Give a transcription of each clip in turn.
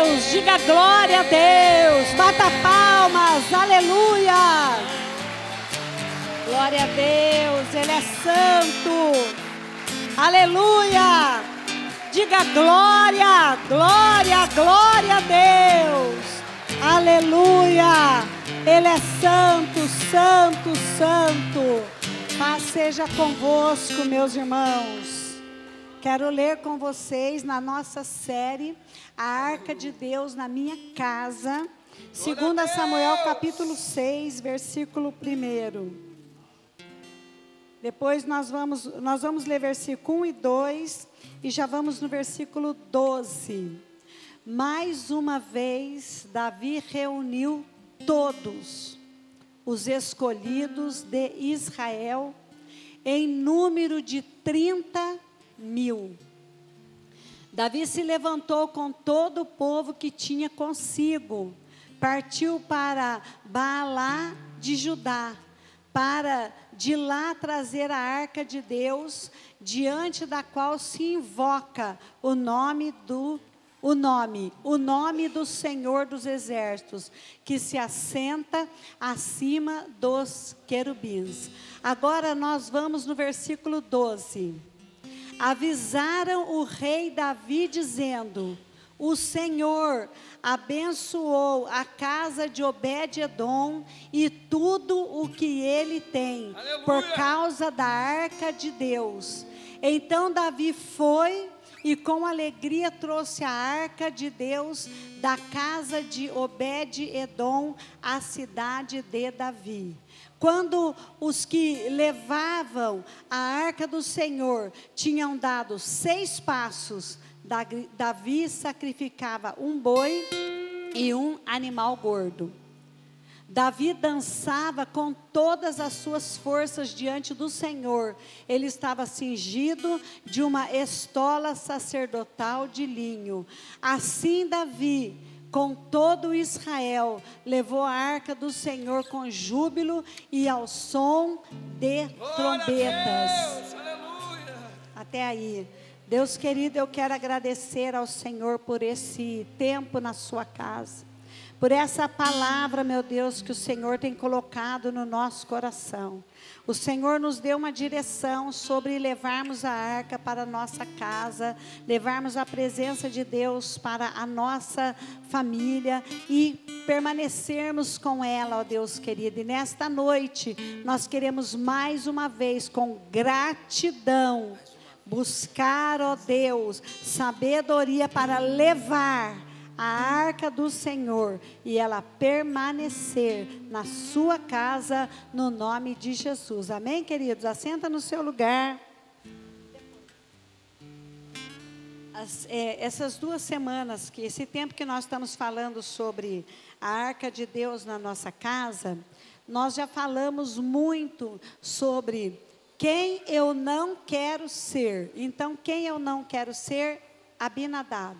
Deus, diga glória a Deus, bata palmas, aleluia. Glória a Deus, Ele é santo, aleluia. Diga glória, glória, glória a Deus, aleluia. Ele é santo, santo, santo. Paz seja convosco, meus irmãos. Quero ler com vocês na nossa série A Arca de Deus na Minha Casa, 2 Samuel capítulo 6, versículo 1. Depois nós vamos ler versículo 1 e 2 e já vamos no versículo 12. Mais uma vez Davi reuniu todos os escolhidos de Israel em número de 30.000. Davi se levantou com todo o povo que tinha consigo, partiu para Baalá de Judá, para de lá trazer a arca de Deus, diante da qual se invoca o nome do Senhor dos Exércitos, que se assenta acima dos querubins. Agora nós vamos no versículo 12. Avisaram o rei Davi dizendo: o Senhor abençoou a casa de Obed-edom e tudo o que ele tem, aleluia, por causa da arca de Deus. Então Davi foi e com alegria trouxe a arca de Deus da casa de Obed-edom à cidade de Davi. Quando os que levavam a arca do Senhor tinham dado 6 passos, Davi sacrificava um boi e um animal gordo. Davi dançava com todas as suas forças diante do Senhor. Ele estava cingido de uma estola sacerdotal de linho. Assim Davi, com todo Israel, levou a arca do Senhor com júbilo e ao som de trombetas. Deus, até aí. Deus querido, eu quero agradecer ao Senhor por esse tempo na sua casa, por essa palavra, meu Deus, que o Senhor tem colocado no nosso coração. O Senhor nos deu uma direção sobre levarmos a arca para a nossa casa, levarmos a presença de Deus para a nossa família e permanecermos com ela, ó Deus querido. E nesta noite, nós queremos mais uma vez, com gratidão, buscar, ó Deus, sabedoria para levar a arca do Senhor e ela permanecer na sua casa, no nome de Jesus. Amém, queridos? Assenta no seu lugar. Essas 2 semanas, esse tempo que nós estamos falando sobre a arca de Deus na nossa casa, nós já falamos muito sobre quem eu não quero ser. Então, quem eu não quero ser? Abinadab.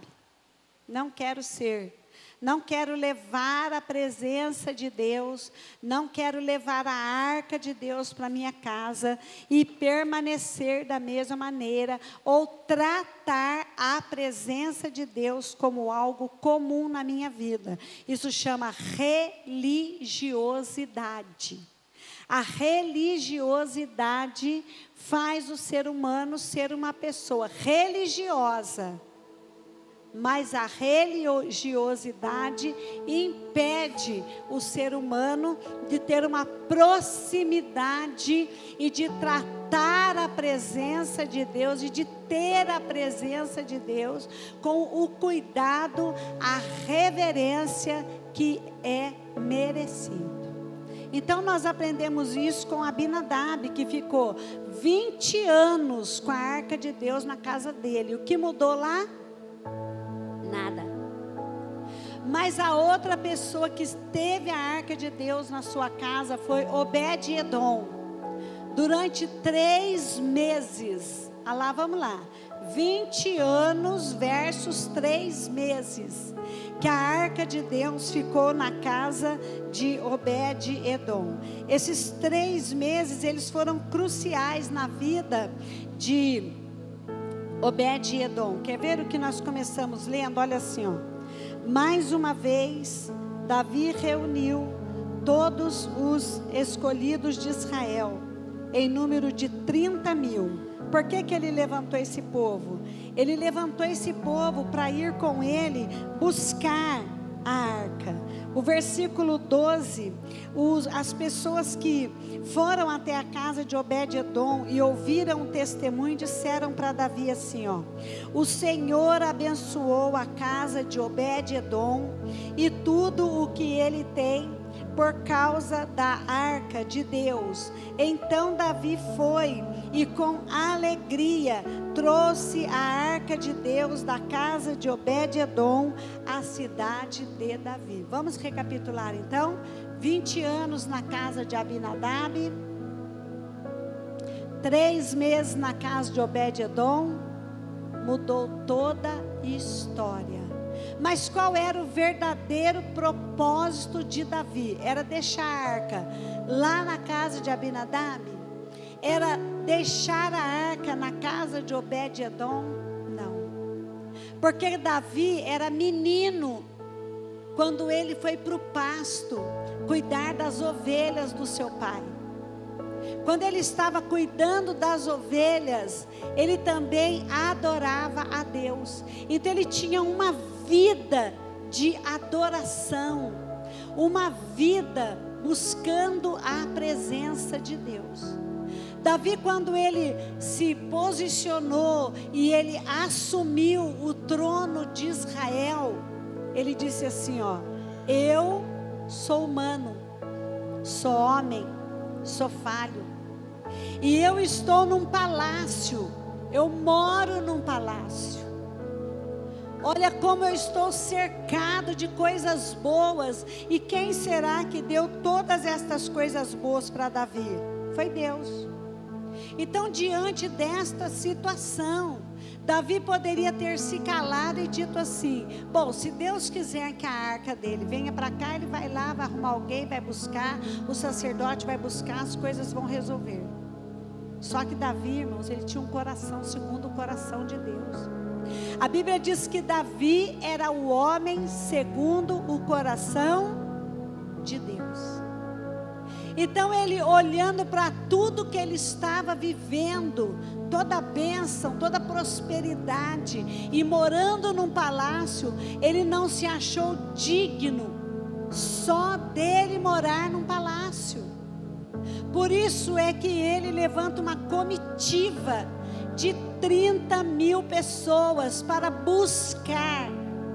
Não quero ser. Não quero levar a presença de Deus. Não quero levar a arca de Deus para minha casa e permanecer da mesma maneira, ou tratar a presença de Deus como algo comum na minha vida. Isso chama religiosidade. A religiosidade faz o ser humano ser uma pessoa religiosa, mas a religiosidade impede o ser humano de ter uma proximidade e de tratar a presença de Deus e de ter a presença de Deus com o cuidado, a reverência que é merecido. Então nós aprendemos isso com Abinadab, que ficou 20 anos com a arca de Deus na casa dele. O que mudou lá? Nada. Mas a outra pessoa que teve a arca de Deus na sua casa foi Obed-edom. Durante 3 meses. Vamos lá. 20 anos versus 3 meses. Que a arca de Deus ficou na casa de Obed-edom. Esses 3 meses, eles foram cruciais na vida de Obed-edom. Quer ver o que nós começamos lendo? Olha assim, ó. Mais uma vez, Davi reuniu todos os escolhidos de Israel, em número de 30.000. Por que ele levantou esse povo? Ele levantou esse povo para ir com ele buscar a arca. O versículo 12, as pessoas que foram até a casa de Obed-edom e ouviram o testemunho, disseram para Davi assim, ó: o Senhor abençoou a casa de Obed-edom e tudo o que ele tem, por causa da arca de Deus. Então Davi foi e com alegria trouxe a arca de Deus da casa de Obed-edom à cidade de Davi. Vamos recapitular então. 20 anos na casa de Abinadab, 3 meses na casa de Obed-edom, mudou toda a história. Mas qual era o verdadeiro propósito de Davi? Era deixar a arca lá na casa de Abinadab? Era deixar a arca na casa de Obed-edom? Não. Porque Davi era menino quando ele foi para o pasto cuidar das ovelhas do seu pai. Quando ele estava cuidando das ovelhas, ele também adorava a Deus. Então ele tinha uma vida de adoração, uma vida buscando a presença de Deus. Davi, quando ele se posicionou e ele assumiu o trono de Israel, ele disse assim, ó: eu sou humano, sou homem, sou falho, e eu estou num palácio, eu moro num palácio. Olha como eu estou cercado de coisas boas. E quem será que deu todas estas coisas boas para Davi? Foi Deus. Então, diante desta situação, Davi poderia ter se calado e dito assim: bom, se Deus quiser que a arca dele venha para cá, ele vai lá, vai arrumar alguém, vai buscar, o sacerdote vai buscar, as coisas vão resolver. Só que Davi, irmãos, ele tinha um coração segundo o coração de Deus. A Bíblia diz que Davi era o homem segundo o coração de Deus. Então ele, olhando para tudo que ele estava vivendo, toda a bênção, toda a prosperidade, e morando num palácio, ele não se achou digno só dele morar num palácio. Por isso é que ele levanta uma comitiva de 30.000 pessoas para buscar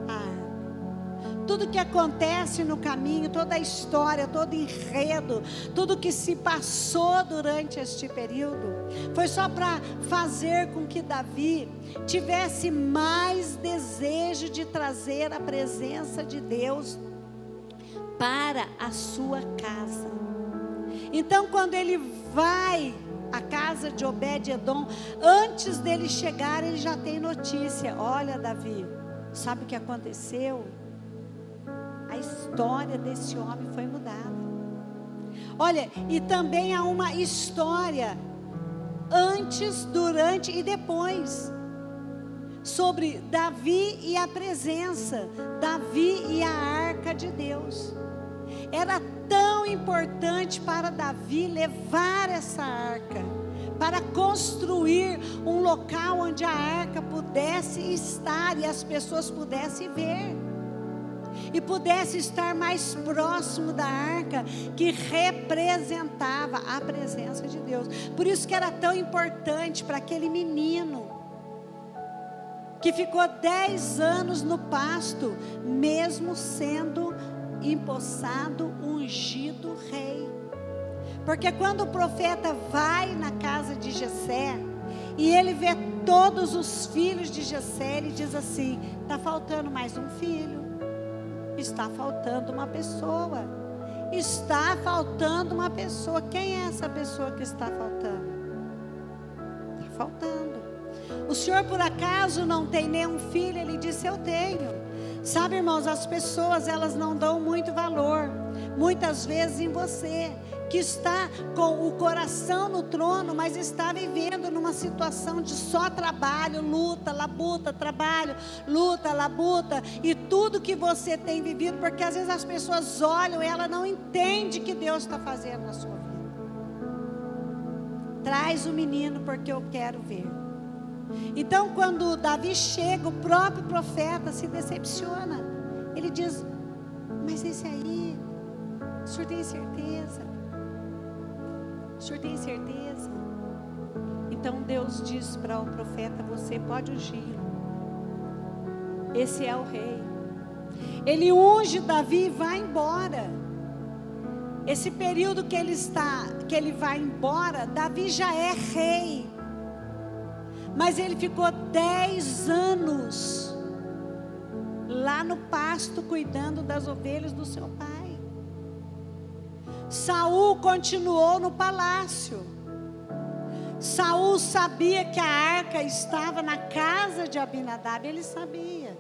a arca. Tudo que acontece no caminho, toda a história, todo enredo, tudo que se passou durante este período, foi só para fazer com que Davi tivesse mais desejo de trazer a presença de Deus para a sua casa. Então, quando ele vai à casa de Obed-edom, antes dele chegar, ele já tem notícia: olha, Davi, sabe o que aconteceu? A história desse homem foi mudada. Olha, e também há uma história antes, durante e depois, sobre Davi e a presença, Davi e a arca de Deus. Era tão importante para Davi levar essa arca, para construir um local onde a arca pudesse estar e as pessoas pudessem ver, e pudesse estar mais próximo da arca, que representava a presença de Deus. Por isso que era tão importante para aquele menino, que ficou 10 anos no pasto, mesmo sendo empossado, ungido rei. Porque quando o profeta vai na casa de Jessé, e ele vê todos os filhos de Jessé, ele diz assim: está faltando mais um filho, está faltando uma pessoa, está faltando uma pessoa. Quem é essa pessoa que está faltando? Está faltando. O senhor por acaso não tem nenhum filho? Ele disse: eu tenho. Sabe, irmãos, as pessoas, elas não dão muito valor, muitas vezes, em você, que está com o coração no trono, mas está vivendo numa situação de só trabalho, luta, labuta, trabalho, luta, labuta, e tudo que você tem vivido, porque às vezes as pessoas olham e ela não entende que Deus está fazendo na sua vida. Traz o menino porque eu quero ver. Então quando Davi chega, o próprio profeta se decepciona. Ele diz: mas esse aí, o senhor tem certeza? O senhor tem certeza? Então Deus diz para o profeta: você pode ungir-lo. Esse é o rei. Ele unge Davi e vai embora. Esse período que ele vai embora, Davi já é rei. Mas ele ficou 10 anos lá no pasto cuidando das ovelhas do seu pai. Saul continuou no palácio. Saul sabia que a arca estava na casa de Abinadab, ele sabia.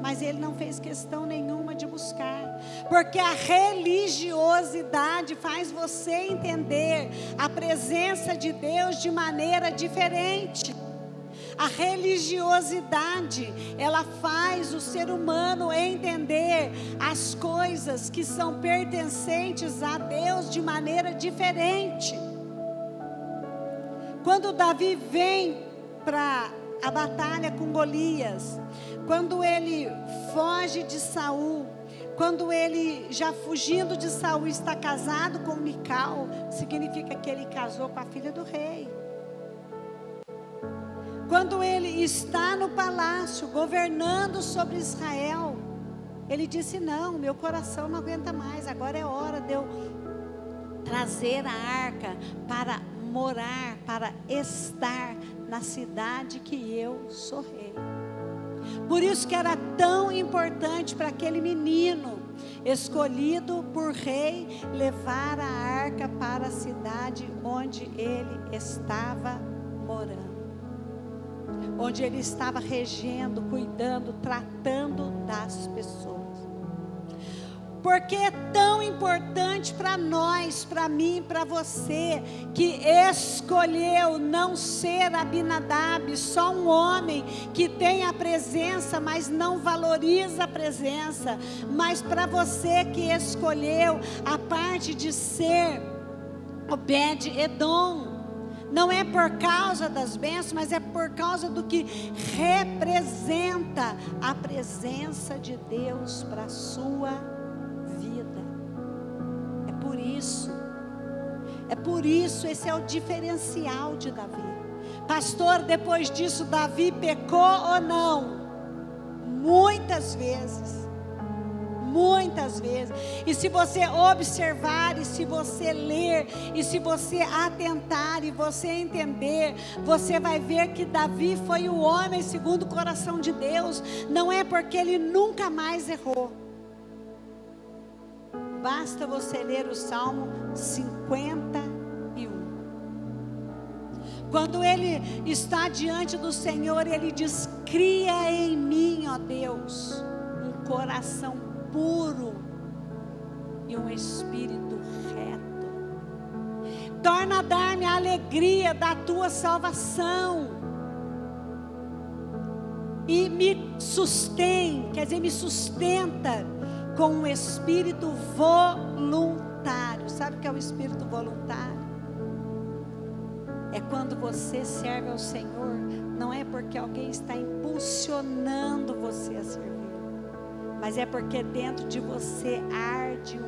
Mas ele não fez questão nenhuma de buscar, porque a religiosidade faz você entender a presença de Deus de maneira diferente. A religiosidade, ela faz o ser humano entender as coisas que são pertencentes a Deus de maneira diferente. Quando Davi vem para a batalha com Golias, quando ele foge de Saul, quando ele já fugindo de Saul está casado com Mical, significa que ele casou com a filha do rei. Quando ele está no palácio governando sobre Israel, ele disse: não, meu coração não aguenta mais, agora é hora de eu trazer a arca para morar, para estar na cidade que eu sou rei. Por isso que era tão importante para aquele menino escolhido por rei levar a arca para a cidade onde ele estava morando, onde ele estava regendo, cuidando, tratando das pessoas. Porque é tão importante para nós, para mim, para você, que escolheu não ser Abinadab, só um homem que tem a presença, mas não valoriza a presença. Mas para você que escolheu a parte de ser Obed-Edom, não é por causa das bênçãos, mas é por causa do que representa a presença de Deus para a sua vida. É por isso, esse é o diferencial de Davi. Pastor, depois disso, Davi pecou ou não? Muitas vezes. Muitas vezes. E se você observar, e se você ler, e se você atentar, e você entender, você vai ver que Davi foi o homem segundo o coração de Deus. Não é porque ele nunca mais errou. Basta você ler o Salmo 51. Quando ele está diante do Senhor, ele diz: cria em mim, ó Deus, um coração puro e um espírito reto. Torna a dar-me a alegria da tua salvação. E me sustém, quer dizer, me sustenta com um espírito voluntário. Sabe o que é o espírito voluntário? É quando você serve ao Senhor, não é porque alguém está impulsionando você a servir, mas é porque dentro de você arde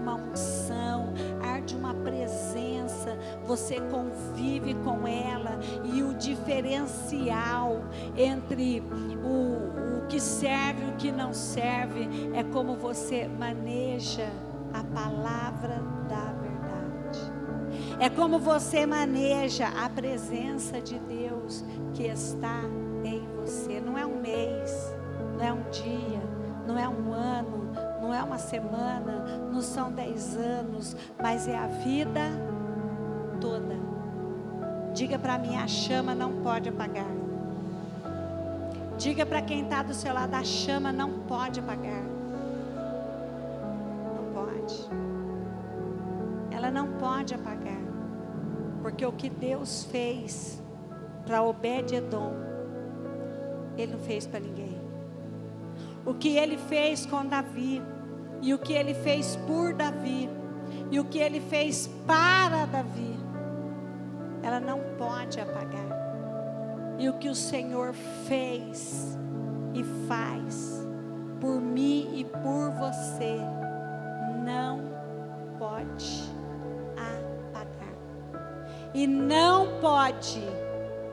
uma unção, arde uma presença, você convive com ela, e o diferencial entre o que serve e o que não serve é como você maneja a palavra da verdade, é como você maneja a presença de Deus que está em você. Não é um mês, não é um dia, não é um ano, não é uma semana, não são 10 anos, mas é a vida toda. Diga para mim: a chama não pode apagar. Diga para quem está do seu lado: a chama não pode apagar. Não pode. ela não pode apagar, porque o que Deus fez para Obed-edom, Ele não fez para ninguém. O que Ele fez com Davi, e o que Ele fez por Davi, e o que Ele fez para Davi, ela não pode apagar. E o que o Senhor fez e faz por mim e por você, não pode apagar. E não pode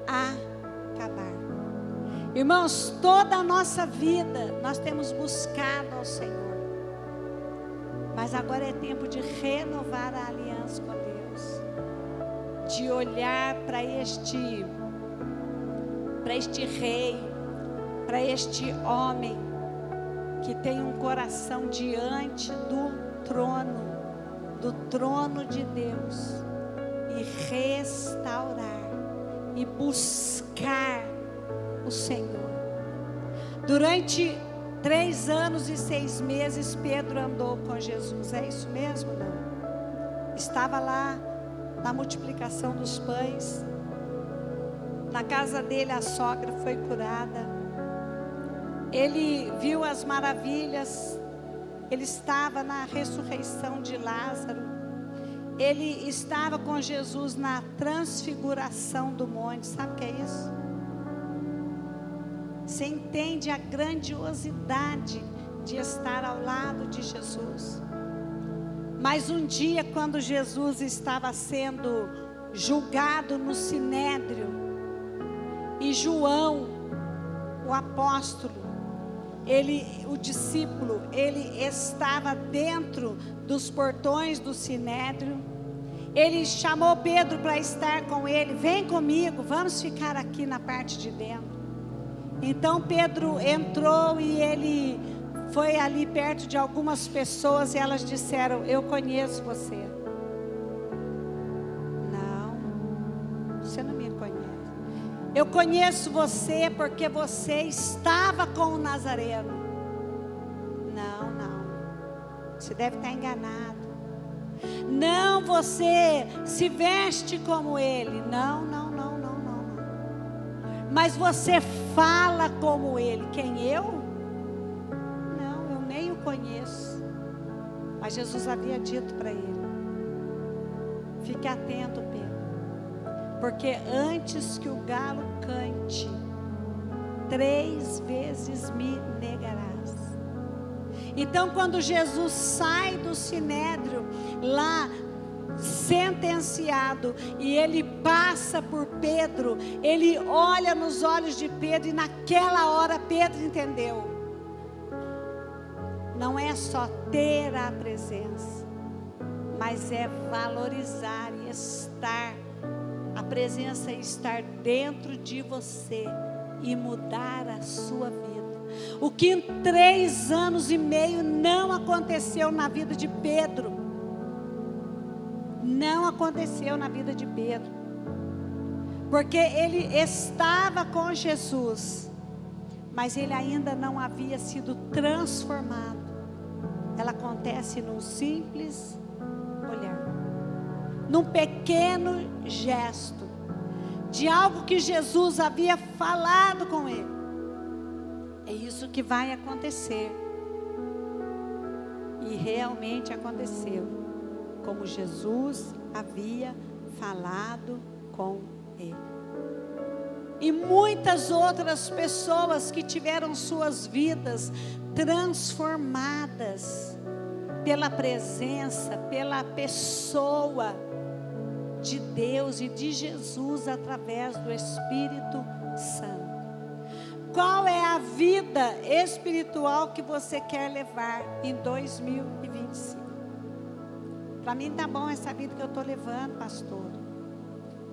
acabar. Irmãos, toda a nossa vida nós temos buscado ao Senhor. Mas agora é tempo de renovar a aliança com Deus. De olhar para este rei, para este homem que tem um coração diante do trono de Deus, e restaurar e buscar o Senhor. Durante 3 anos e 6 meses Pedro andou com Jesus. É isso mesmo? Não? Estava lá na multiplicação dos pães. Na casa dele a sogra foi curada. Ele viu as maravilhas. Ele estava na ressurreição de Lázaro. Ele estava com Jesus na transfiguração do monte. Sabe o que é isso? Você entende a grandiosidade de estar ao lado de Jesus. Mas um dia, quando Jesus estava sendo julgado no sinédrio, e João, o apóstolo, o discípulo, ele estava dentro dos portões do sinédrio. Ele chamou Pedro para estar com ele. Vem comigo, vamos ficar aqui na parte de dentro. Então Pedro entrou e ele foi ali perto de algumas pessoas, e elas disseram: eu conheço você. Não, você não me conhece. Eu conheço você porque você estava com o Nazareno. Não, você deve estar enganado. Não, você se veste como ele. Não. Mas você fala como ele. Quem, eu? Não, eu nem o conheço. Mas Jesus havia dito para ele: fique atento, Pedro, porque antes que o galo cante, 3 vezes me negarás. Então, quando Jesus sai do sinédrio, lá sentenciado, e ele passa por Pedro, ele olha nos olhos de Pedro, e naquela hora Pedro entendeu: não é só ter a presença, mas é valorizar e estar, a presença estar dentro de você e mudar a sua vida. O que em 3 anos e meio não aconteceu na vida de Pedro, não aconteceu na vida de Pedro, porque ele estava com Jesus, mas ele ainda não havia sido transformado. Ela acontece num simples olhar, num pequeno gesto, de algo que Jesus havia falado com ele. É isso que vai acontecer. E realmente aconteceu, como Jesus havia falado com ele. E muitas outras pessoas que tiveram suas vidas transformadas pela presença, pela pessoa de Deus e de Jesus através do Espírito Santo. Qual é a vida espiritual que você quer levar em 2025? Para mim tá bom essa vida que eu estou levando, pastor,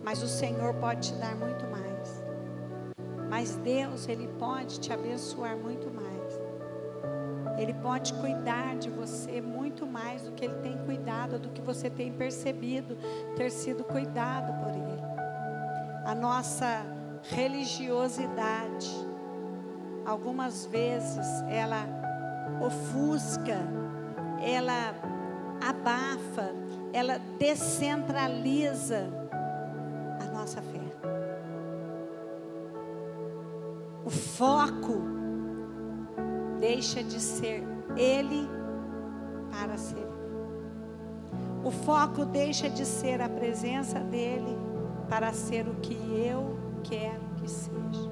mas o Senhor pode te dar muito mais. Mas Deus, Ele pode te abençoar muito mais. Ele pode cuidar de você muito mais do que Ele tem cuidado, do que você tem percebido ter sido cuidado por Ele. A nossa religiosidade, algumas vezes, ela ofusca, ela abafa ela descentraliza a nossa fé. O foco deixa de ser Ele para ser. O foco deixa de ser a presença dEle para ser o que eu quero que seja.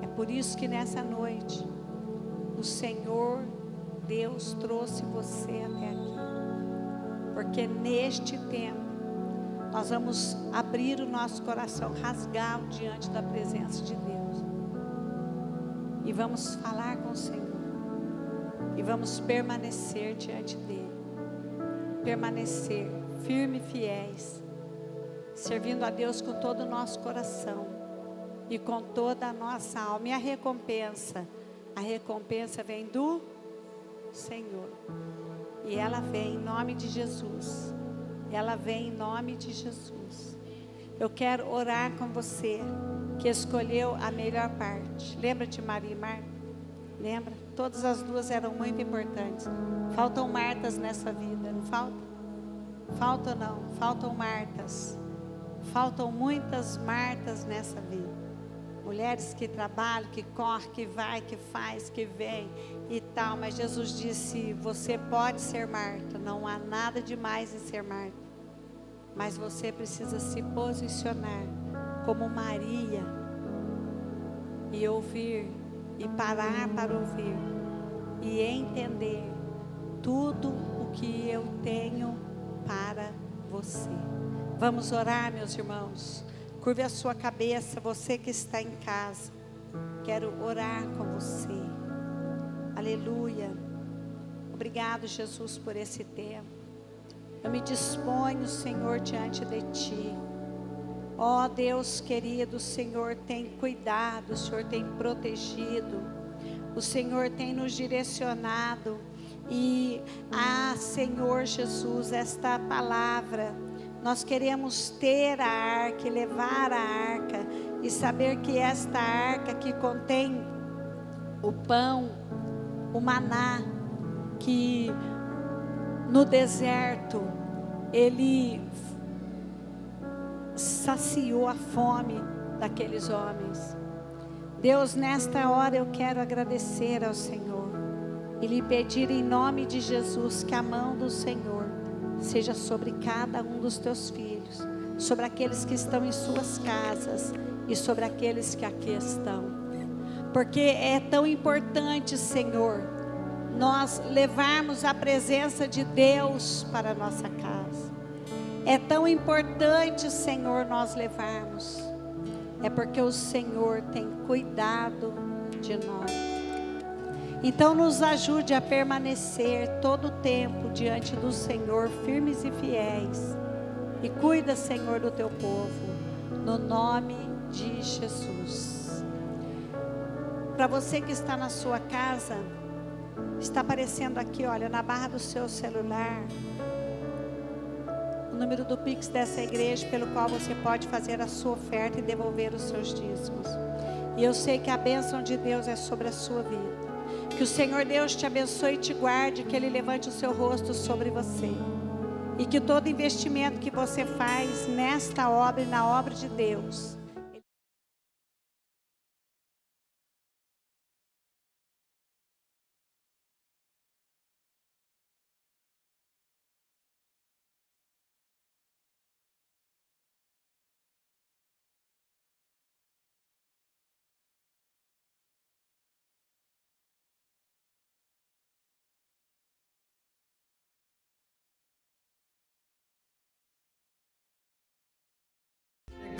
É por isso que nessa noite o Senhor Deus trouxe você até aqui, porque neste tempo nós vamos abrir o nosso coração, rasgá-lo diante da presença de Deus, e vamos falar com o Senhor, e vamos permanecer diante dEle, permanecer firme e fiéis, servindo a Deus com todo o nosso coração e com toda a nossa alma. E a recompensa vem do Senhor, e ela vem em nome de Jesus. Ela vem em nome de Jesus. Eu quero orar com você que escolheu a melhor parte. Lembra de Maria e Marta? Lembra? Todas as duas eram muito importantes. Faltam Martas nessa vida, não falta? Faltam não, faltam Martas. Faltam muitas Martas nessa vida. Mulheres que trabalham, que correm, que vai, que faz, que vem e tal. Mas Jesus disse, você pode ser Marta, não há nada demais em ser Marta. Mas você precisa se posicionar como Maria e ouvir, e parar para ouvir, e entender tudo o que eu tenho para você. Vamos orar, meus irmãos. Curve a sua cabeça, você que está em casa. Quero orar com você. Aleluia. Obrigado, Jesus, por esse tempo. Eu me disponho, Senhor, diante de Ti. Ó Deus querido, o Senhor tem cuidado, o Senhor tem protegido, o Senhor tem nos direcionado. E, Senhor Jesus, esta palavra, nós queremos ter a arca, levar a arca, e saber que esta arca que contém o pão, o maná, que no deserto ele saciou a fome daqueles homens. Deus, nesta hora eu quero agradecer ao Senhor e lhe pedir em nome de Jesus que a mão do Senhor seja sobre cada um dos teus filhos, sobre aqueles que estão em suas casas e sobre aqueles que aqui estão, porque é tão importante, Senhor, nós levarmos a presença de Deus para a nossa casa. É tão importante, Senhor, nós levarmos. É porque o Senhor tem cuidado de nós. Então nos ajude a permanecer todo o tempo diante do Senhor, firmes e fiéis. E cuida, Senhor, do teu povo, no nome de Jesus. Para você que está na sua casa, está aparecendo aqui, olha, na barra do seu celular, o número do Pix dessa igreja, pelo qual você pode fazer a sua oferta e devolver os seus dízimos. E eu sei que a bênção de Deus é sobre a sua vida. Que o Senhor Deus te abençoe e te guarde, que Ele levante o seu rosto sobre você. E que todo investimento que você faz nesta obra e na obra de Deus,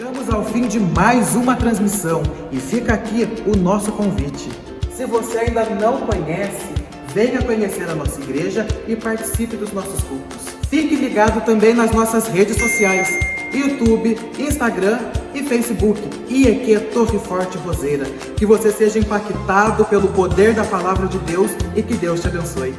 Chegamos ao fim de mais uma transmissão e fica aqui o nosso convite. Se você ainda não conhece, venha conhecer a nossa igreja e participe dos nossos cultos. Fique ligado também nas nossas redes sociais, YouTube, Instagram e Facebook, IEQ Torre Forte Roseira. Que você seja impactado pelo poder da palavra de Deus e que Deus te abençoe.